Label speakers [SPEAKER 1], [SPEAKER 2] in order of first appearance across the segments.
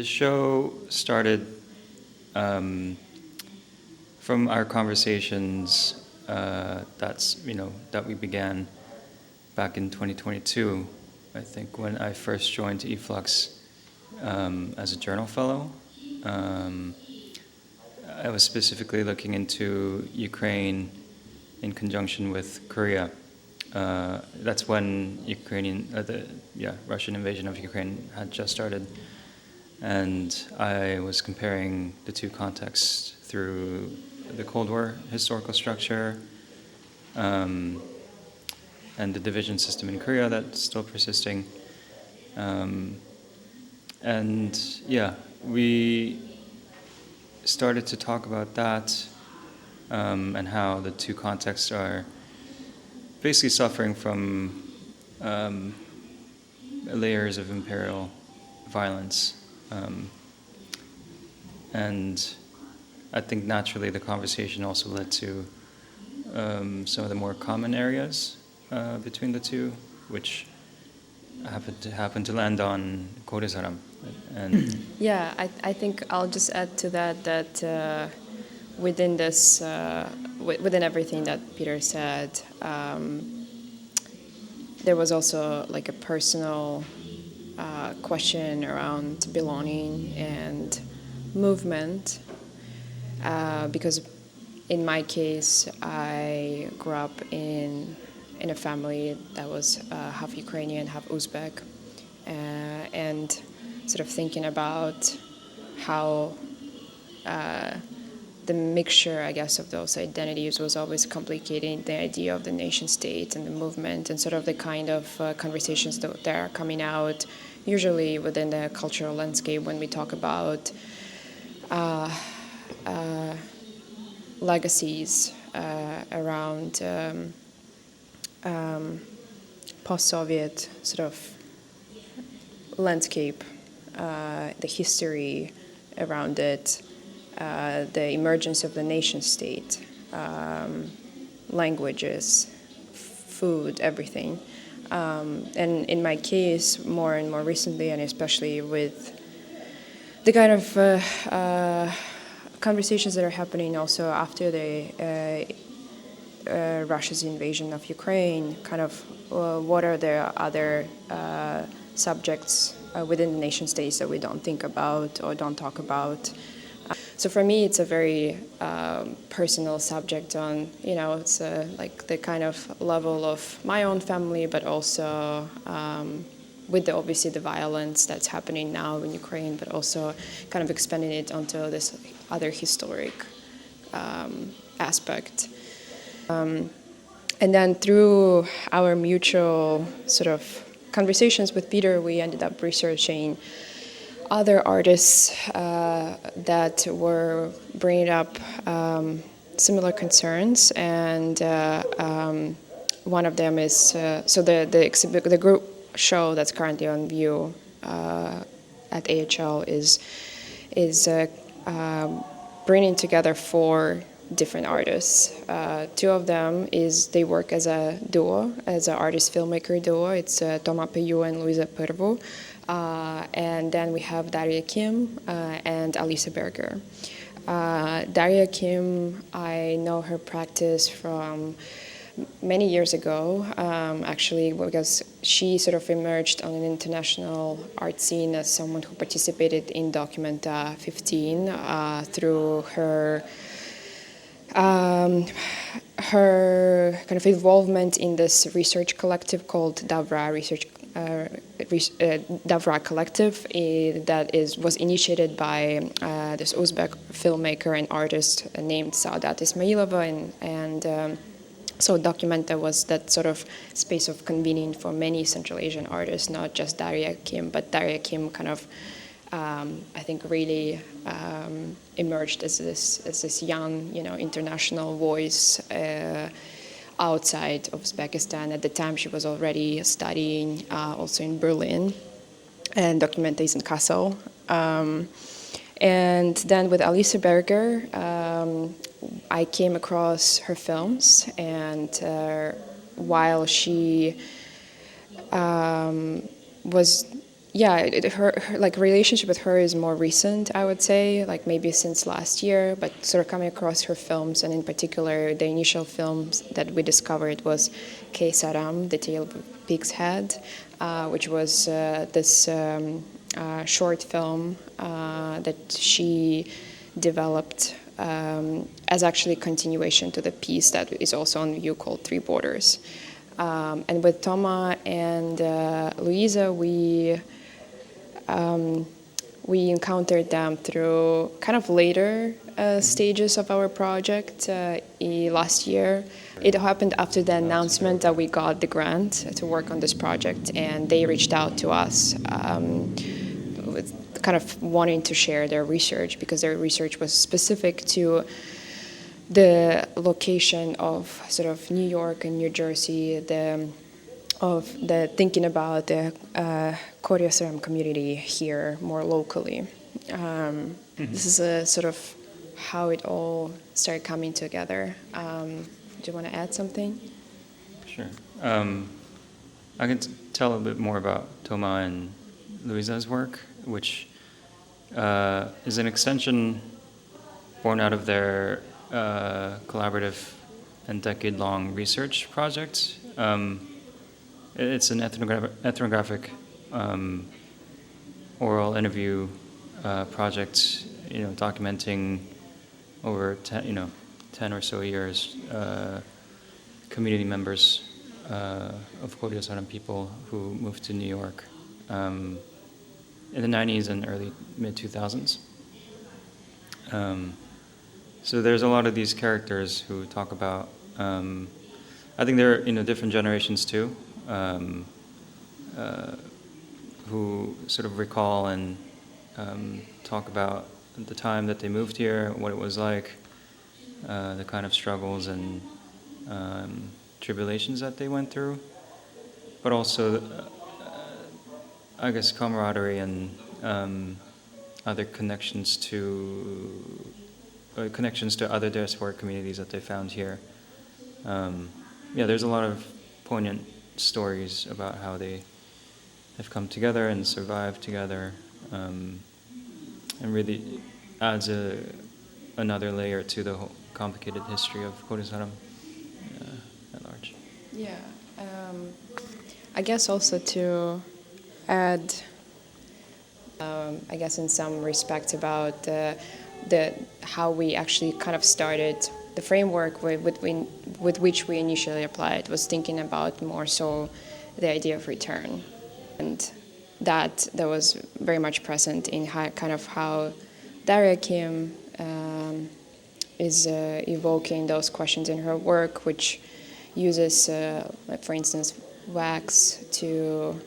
[SPEAKER 1] show started from our conversations that we began back in 2022. I think when I first joined eFlux as a journal fellow. I was specifically looking into Ukraine in conjunction with Korea. That's when Russian invasion of Ukraine had just started, and I was comparing the two contexts through the Cold War historical structure and the division system in Korea that's still persisting. We started to talk about that and how the two contexts are basically suffering from layers of imperial violence. And I think naturally the conversation also led to some of the more common areas between the two, which happened to land on Koryo-Saram. And
[SPEAKER 2] yeah, I think I'll just add to that within this, within everything that Peter said, there was also like a personal question around belonging and movement, because in my case, I grew up in a family that was half Ukrainian, half Uzbek, and sort of thinking about how the mixture, I guess, of those identities was always complicating the idea of the nation state and the movement and sort of the kind of conversations that are coming out usually within the cultural landscape when we talk about legacies around post-Soviet sort of landscape, the history around it, the emergence of the nation state, languages, food, everything. And in my case, more and more recently, and especially with the kind of conversations that are happening also after the Russia's invasion of Ukraine, kind of what are the other subjects within the nation states that we don't think about or don't talk about. So for me, it's a very personal subject on, it's like the kind of level of my own family, but also with obviously the violence that's happening now in Ukraine, but also kind of expanding it onto this other historic aspect. And then through our mutual sort of conversations with Peter, we ended up researching other artists that were bringing up similar concerns, and one of them is the group show that's currently on view at AHL is bringing together 4 different artists. 2 of them they work as a duo, as an artist-filmmaker duo. It's Toma Peyu and Luisa Pervo. And then we have Daria Kim and Alisa Berger. Daria Kim, I know her practice from many years ago, actually, because she sort of emerged on an international art scene as someone who participated in Documenta 15 through her kind of involvement in this research collective called Davra Davra Collective that was initiated by this Uzbek filmmaker and artist named Saadat Ismailova, and so Documenta was that sort of space of convening for many Central Asian artists, not just Daria Kim, but Daria Kim kind of I think really emerged as this young, international voice outside of Uzbekistan. At the time, she was already studying also in Berlin, and Documenta is in Kassel. And then with Alisa Berger, I came across her films, and while she was yeah, her like relationship with her is more recent, I would say, like maybe since last year, but sort of coming across her films, and in particular the initial films that we discovered was KACE, The Tale of a Pig's Head, which was this short film that she developed as actually continuation to the piece that is also on view called Three Borders. And with Toma and Luisa, we encountered them through kind of later stages of our project last year. It happened after the announcement that we got the grant to work on this project, and they reached out to us with kind of wanting to share their research, because their research was specific to the location of sort of New York and New Jersey, thinking about the Koryo-Saram community here more locally. This is a sort of how it all started coming together. Do you want to add something?
[SPEAKER 1] Sure. I can tell a bit more about Toma and Luisa's work, which is an extension born out of their collaborative and decade-long research project. It's an ethnographic oral interview project, documenting over 10 or so years community members of Koryo-Saram people who moved to New York in the 90s and early mid-2000s. So there's a lot of these characters who talk about, I think they're different generations too, who sort of recall and talk about the time that they moved here, what it was like, the kind of struggles and tribulations that they went through, but also, I guess, camaraderie and other connections to other diaspora communities that they found here. There's a lot of poignant stories about how they have come together and survived together, and really adds another layer to the whole complicated history of Koryo-Saram at large.
[SPEAKER 2] Yeah, I guess also to add, I guess in some respects about how we actually kind of started the framework with which we initially applied was thinking about more so the idea of return, and that was very much present in how Daria Kim is evoking those questions in her work, which uses, for instance, wax to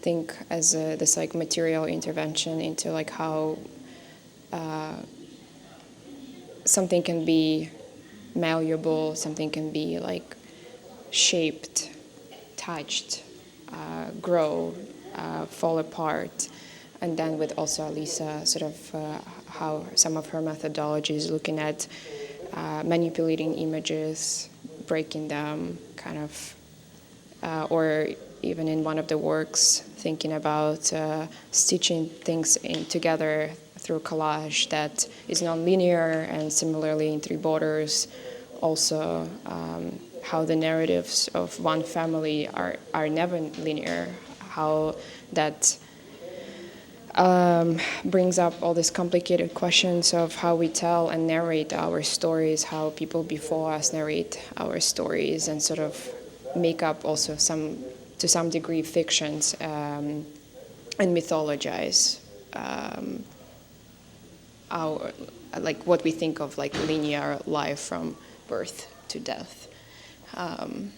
[SPEAKER 2] think as this like material intervention into like how something can be malleable, something can be like shaped, touched, grow, fall apart. And then with also Alisa, sort of how some of her methodologies looking at manipulating images, breaking them, kind of, or even in one of the works, thinking about stitching things together through collage that is non-linear, and similarly in Three Borders, also how the narratives of one family are never linear, how that brings up all these complicated questions of how we tell and narrate our stories, how people before us narrate our stories, and sort of make up also to some degree fictions and mythologize our, like what we think of like linear life from birth to death. And